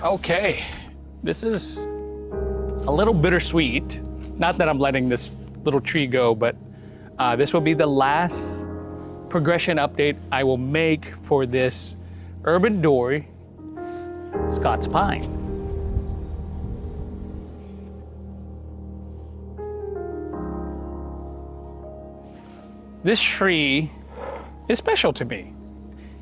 Okay, this is a little bittersweet. Not that I'm letting this little tree go, but this will be the last progression update I will make for this urban dory Scots Pine. This tree is special to me.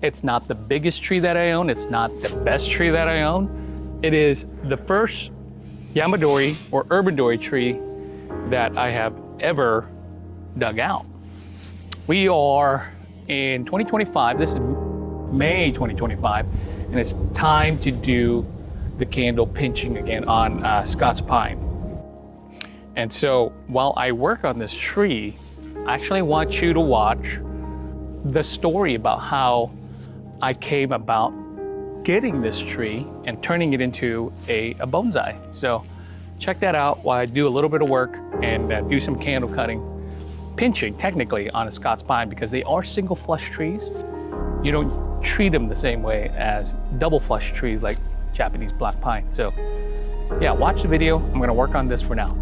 It's not the biggest tree that I own. It's not the best tree that I own. It is the first Yamadori or urban dory tree that I have ever dug out. We are in 2025. This is May 2025, and it's time to do the candle pinching again on Scots Pine. And so while I work on this tree, I actually want you to watch the story about how I came about getting this tree and turning it into a bonsai. So check that out while I do a little bit of work and do some candle cutting, pinching technically on a Scots Pine, because they are single flush trees. You don't treat them the same way as double flush trees like Japanese black pine. So yeah, watch the video. I'm gonna work on this for now.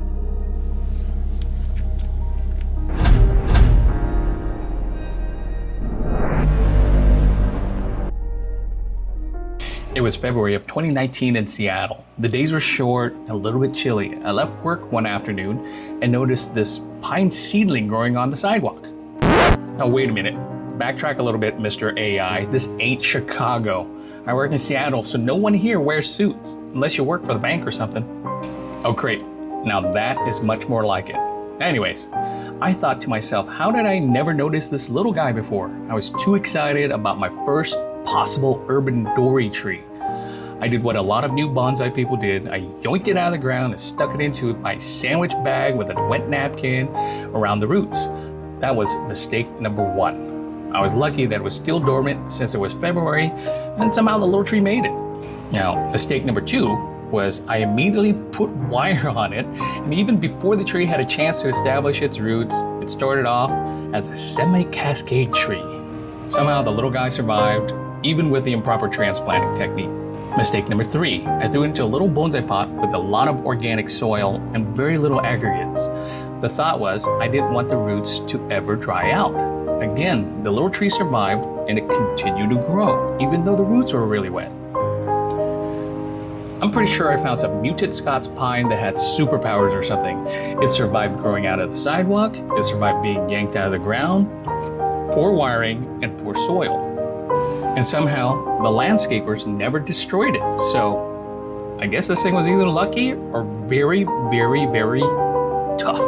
It was February of 2019 in Seattle. The days were short and a little bit chilly. I left work one afternoon and noticed this pine seedling growing on the sidewalk. Now wait a minute, backtrack a little bit, Mr. AI. This ain't Chicago. I work in Seattle, so no one here wears suits, unless you work for the bank or something. Oh great, now that is much more like it. Anyways, I thought to myself, how did I never notice this little guy before? I was too excited about my first possible urban dory tree. I did what a lot of new bonsai people did. I yoinked it out of the ground and stuck it into my sandwich bag with a wet napkin around the roots. That was mistake number one. I was lucky that it was still dormant since it was February, and somehow the little tree made it. Now, mistake number two was I immediately put wire on it, and even before the tree had a chance to establish its roots, it started off as a semi-cascade tree. Somehow the little guy survived, even with the improper transplanting technique. Mistake number three, I threw it into a little bonsai pot with a lot of organic soil and very little aggregates. The thought was I didn't want the roots to ever dry out. Again, the little tree survived and it continued to grow, even though the roots were really wet. I'm pretty sure I found some muted Scots Pine that had superpowers or something. It survived growing out of the sidewalk, it survived being yanked out of the ground, poor wiring, and poor soil. And somehow, the landscapers never destroyed it. So, I guess this thing was either lucky or very, very, very tough.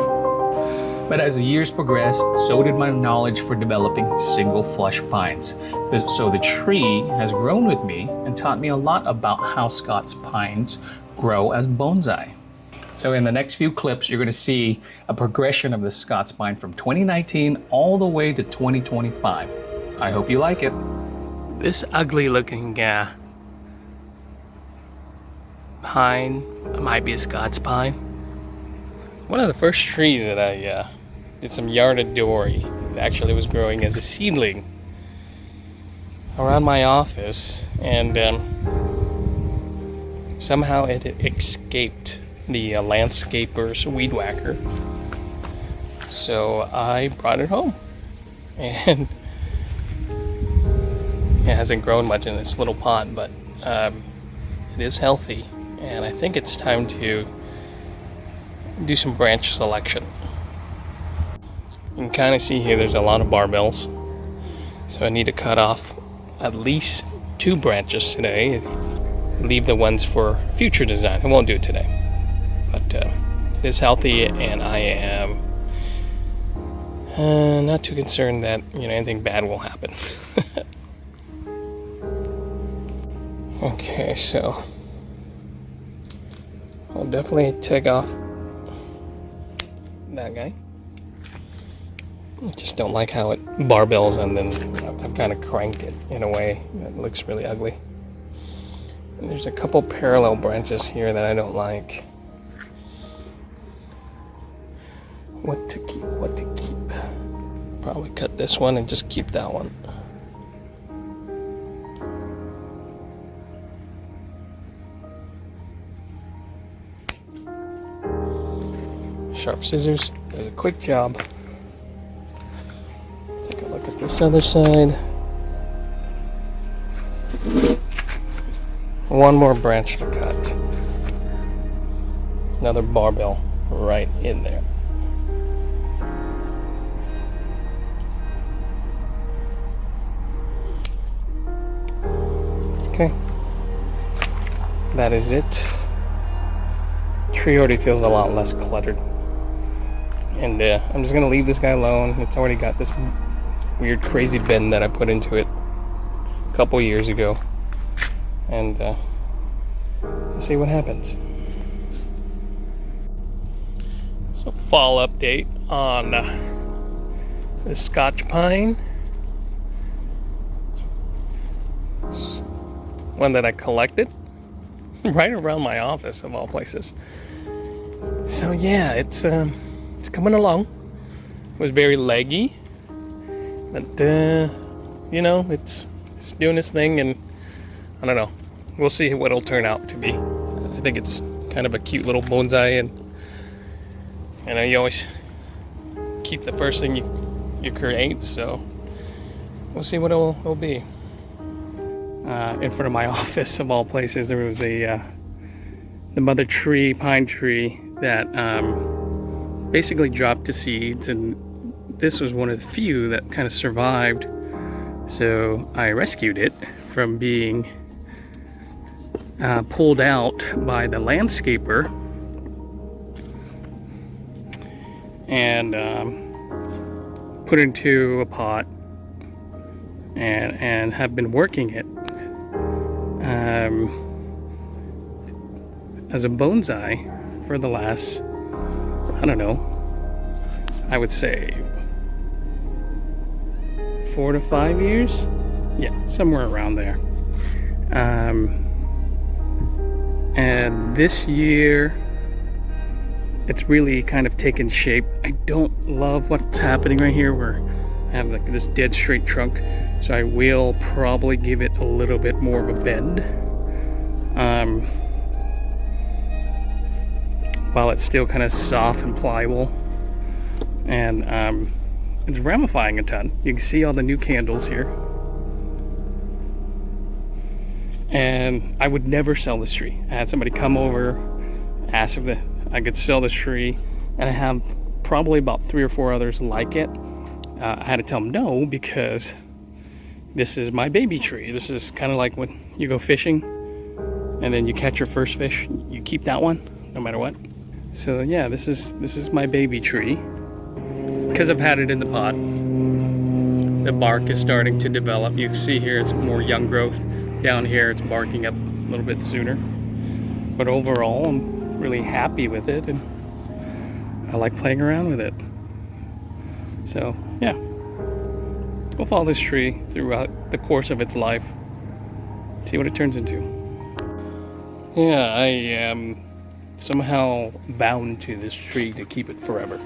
But as the years progressed, so did my knowledge for developing single flush pines. So the tree has grown with me and taught me a lot about how Scots pines grow as bonsai. So in the next few clips, you're gonna see a progression of the Scots Pine from 2019 all the way to 2025. I hope you like it. This ugly looking pine might be a Scots Pine. One of the first trees that I did some yarded dory, it actually was growing as a seedling around my office, and somehow it escaped the landscaper's weed whacker. So I brought it home, and it hasn't grown much in this little pot, but it is healthy, and I think it's time to do some branch selection. You can kind of see here there's a lot of barbells, so I need to cut off at least 2 branches today, leave the ones for future design. I won't do it today, but it is healthy, and I am not too concerned that anything bad will happen. Okay, so I'll definitely take off that guy. I just don't like how it barbells, and then I've kind of cranked it in a way that looks really ugly. And there's a couple parallel branches here that I don't like. What to keep, what to keep. Probably cut this one and just keep that one. sharp scissors does a quick job. Take a look at this other side. One more branch to cut. Another barbell right in there. Okay, that is it. The tree already feels a lot less cluttered. And I'm just gonna leave this guy alone. It's already got this weird crazy bend that I put into it a couple years ago. And let's see what happens. So fall update on the Scots Pine. It's one that I collected right around my office of all places. So yeah, it's coming along. It was very leggy, but you know, it's doing its thing, and I don't know. We'll see what it'll turn out to be. I think it's kind of a cute little bonsai, and you know, you always keep the first thing you create, so we'll see what it'll be. In front of my office, of all places, there was the mother tree, pine tree, that basically dropped the seeds, and this was one of the few that kind of survived. So I rescued it from being pulled out by the landscaper, and put into a pot, and have been working it as a bonsai for the last, I don't know, I would say 4 to 5 years. Yeah, somewhere around there. And this year it's really kind of taken shape. I don't love what's happening right here, where I have like this dead straight trunk, so I will probably give it a little bit more of a bend, while it's still kind of soft and pliable. And it's ramifying a ton. You can see all the new candles here. And I would never sell this tree. I had somebody come over, ask if I could sell this tree, and I have probably about 3 or 4 others like it. I had to tell them no, because this is my baby tree. This is kind of like when you go fishing and then you catch your first fish, you keep that one no matter what. So yeah, this is my baby tree, because I've had it in the pot. The bark is starting to develop. You can see here it's more young growth. Down here it's barking up a little bit sooner. But overall, I'm really happy with it, and I like playing around with it. So yeah, we'll follow this tree throughout the course of its life, see what it turns into. Yeah, I am somehow bound to this tree to keep it forever.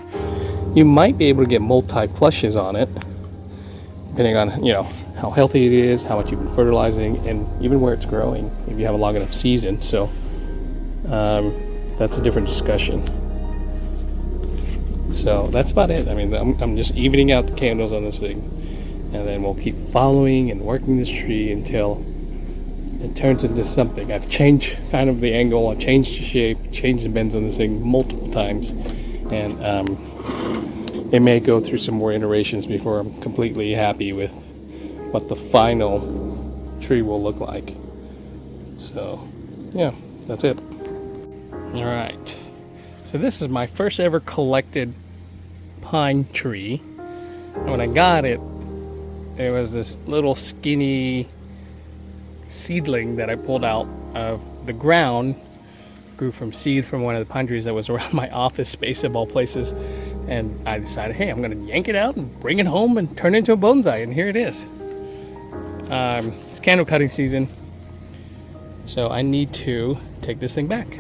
You might be able to get multi-flushes on it, depending on, you know, how healthy it is, how much you've been fertilizing, and even where it's growing, if you have a long enough season. So that's a different discussion. So that's about it. I mean, I'm just evening out the candles on this thing, and then we'll keep following and working this tree until it turns into something. I've changed kind of the angle, I've changed the shape, changed the bends on this thing multiple times, and it may go through some more iterations before I'm completely happy with what the final tree will look like. So yeah, that's it. All right, so this is my first ever collected pine tree. And when I got it, it was this little skinny seedling that I pulled out of the ground. Grew from seed from one of the pine trees that was around my office space, of all places. And I decided, hey, I'm gonna yank it out and bring it home and turn it into a bonsai, and here it is. It's candle cutting season, so I need to take this thing back.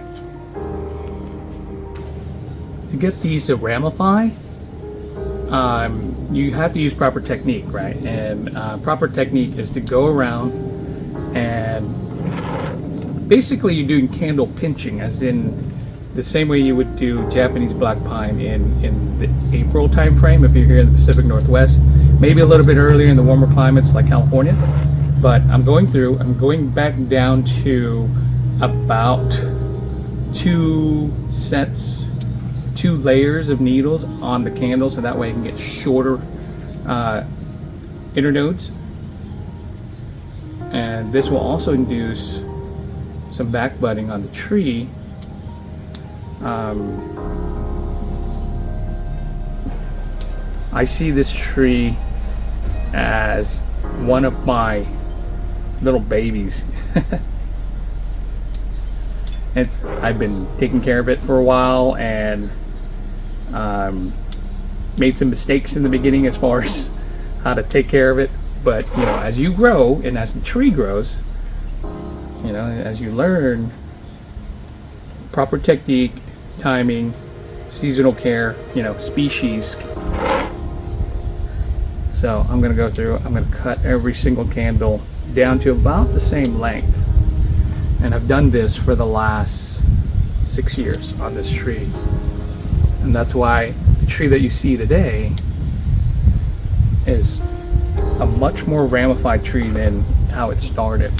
To get these to ramify, you have to use proper technique, right? And proper technique is to go around and basically you're doing candle pinching, as in the same way you would do Japanese black pine in the April time frame if you're here in the Pacific Northwest, maybe a little bit earlier in the warmer climates like California. But I'm going back down to about 2 layers of needles on the candle, so that way I can get shorter internodes. And this will also induce some back budding on the tree. I see this tree as one of my little babies. And I've been taking care of it for a while, and made some mistakes in the beginning as far as how to take care of it. But you know, as you grow and as the tree grows, you know, as you learn proper technique, timing, seasonal care, you know, species. So I'm gonna go through, I'm gonna cut every single candle down to about the same length. And I've done this for the last 6 years on this tree. And that's why the tree that you see today is a much more ramified tree than how it started.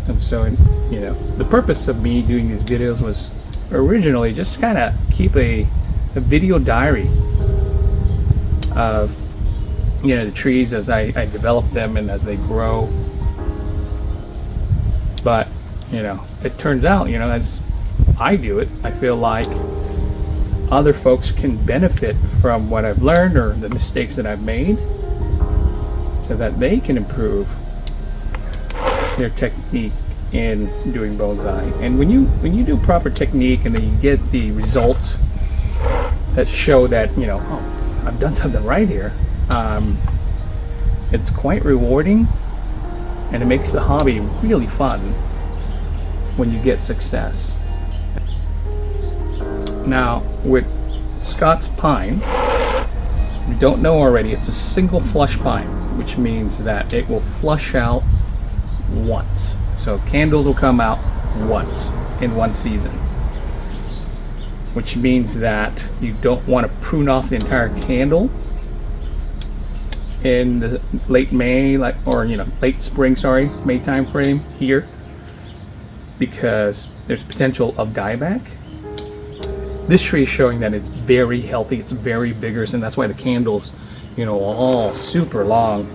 And so, you know, the purpose of me doing these videos was originally just to kind of keep a video diary of, you know, the trees as I develop them and as they grow. But, you know, it turns out, you know, as I do it, I feel like other folks can benefit from what I've learned or the mistakes that I've made, so that they can improve their technique in doing bonsai. And when you do proper technique and then you get the results that show that, you know, oh, I've done something right here, it's quite rewarding, and it makes the hobby really fun when you get success. Now with Scots Pine, we don't know already, it's a single flush pine, which means that it will flush out once. So candles will come out once in one season, which means that you don't want to prune off the entire candle in the late May, late spring, May time frame here, because there's potential of dieback. This tree is showing that it's very healthy, it's very vigorous, and that's why the candles, you know, all super long.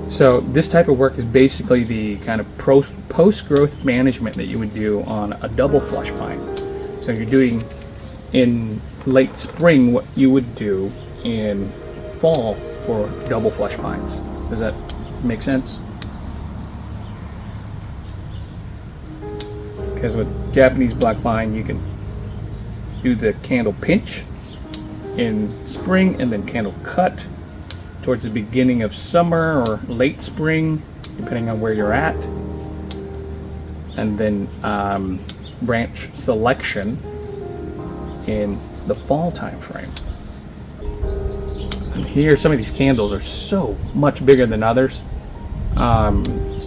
So this type of work is basically the kind of post-growth management that you would do on a double flush pine. So you're doing in late spring what you would do in fall for double flush pines. Does that make sense? Because with Japanese black pine, you can do the candle pinch in spring and then candle cut towards the beginning of summer or late spring, depending on where you're at. And then branch selection in the fall time frame. And here, some of these candles are so much bigger than others,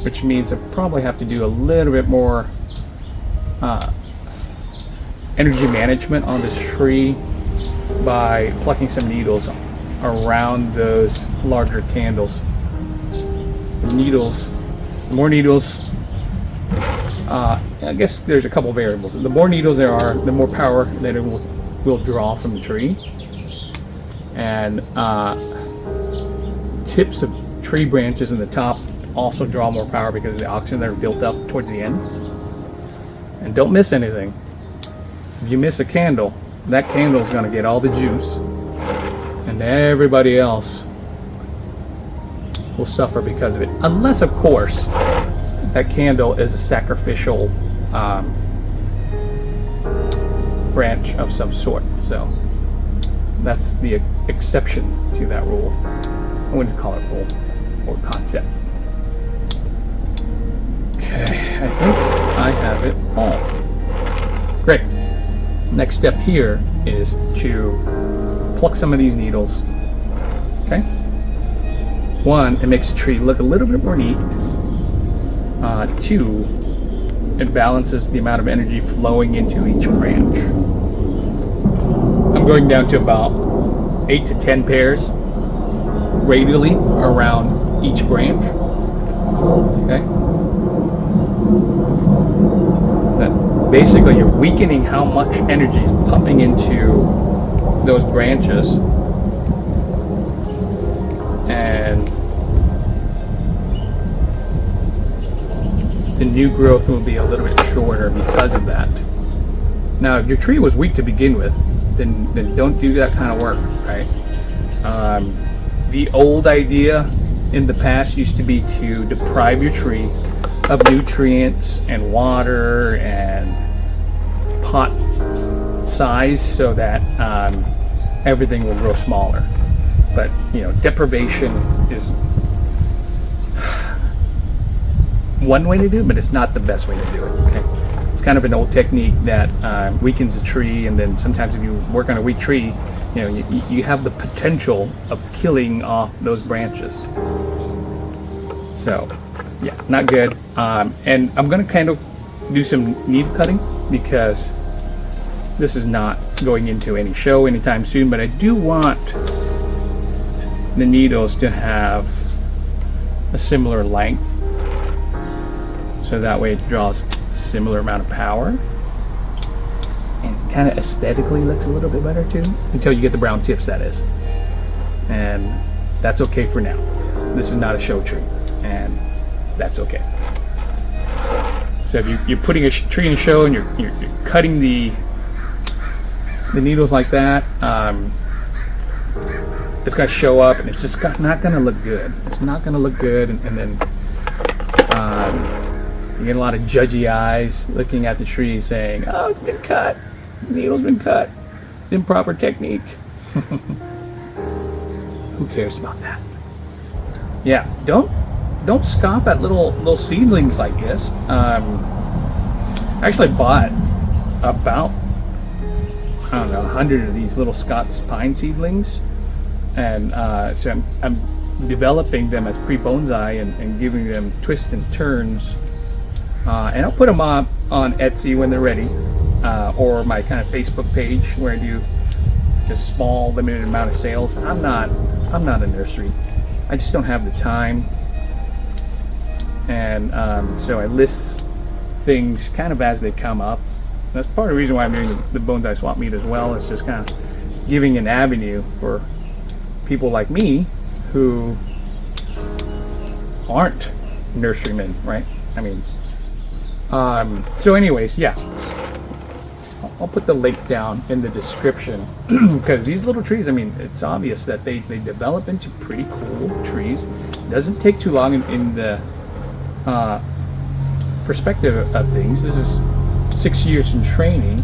which means I probably have to do a little bit more energy management on this tree by plucking some needles around those larger candles. The more needles, I guess there's a couple variables. The more needles there are, the more power that it will draw from the tree. And tips of tree branches in the top also draw more power because of the oxygen that are built up towards the end. And don't miss anything. If you miss a candle, that candle is going to get all the juice, and everybody else will suffer because of it. Unless, of course, that candle is a sacrificial branch of some sort. So that's the exception to that rule. I wouldn't call it rule or concept. Okay, I think I have it all. Great. Next step here is to pluck some of these needles. Okay? One, it makes the tree look a little bit more neat. Two, it balances the amount of energy flowing into each branch. I'm going down to about 8 to 10 pairs radially around each branch. Okay. That basically, you're weakening how much energy is pumping into those branches, and the new growth will be a little bit shorter because of that. Now, if your tree was weak to begin with, then don't do that kind of work, right? The old idea in the past used to be to deprive your tree of nutrients and water and pot size so that everything will grow smaller. But deprivation is one way to do it, but it's not the best way to do it. Okay, it's kind of an old technique that weakens the tree, and then sometimes if you work on a weak tree, you have the potential of killing off those branches. So, yeah, not good. And I'm going to kind of do some needle cutting because this is not going into any show anytime soon, but I do want the needles to have a similar length, so that way it draws a similar amount of power and kind of aesthetically looks a little bit better too, until you get the brown tips, that is. And that's okay for now. This is not a show tree, and that's okay. So if you're putting a tree in a show and you're cutting the needles like that, it's going to show up and it's just not going to look good. It's not going to look good, and then you get a lot of judgy eyes looking at the tree saying, "Oh, it's been cut. The needle's been cut. It's improper technique." Who cares about that? Yeah, don't scoff at little seedlings like this. I actually bought about 100 of these little Scots Pine seedlings, and so I'm developing them as pre-bonsai and giving them twists and turns, and I'll put them up on Etsy when they're ready, or my kind of Facebook page where I do just small limited amount of sales. I'm not a nursery. I just don't have the time, and so I list things kind of as they come up. That's part of the reason why I'm doing the bonsai swap meet as well. It's just kind of giving an avenue for people like me who aren't nurserymen, right? I mean, so anyways, yeah, I'll put the link down in the description because these little trees, I mean, it's obvious that they develop into pretty cool trees. It doesn't take too long in the perspective of things. This is 6 years in training,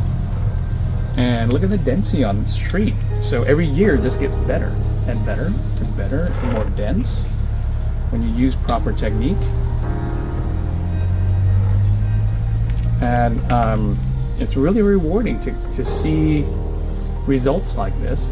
and look at the density on this tree. So every year it just gets better and better and better and more dense when you use proper technique. And it's really rewarding to see results like this.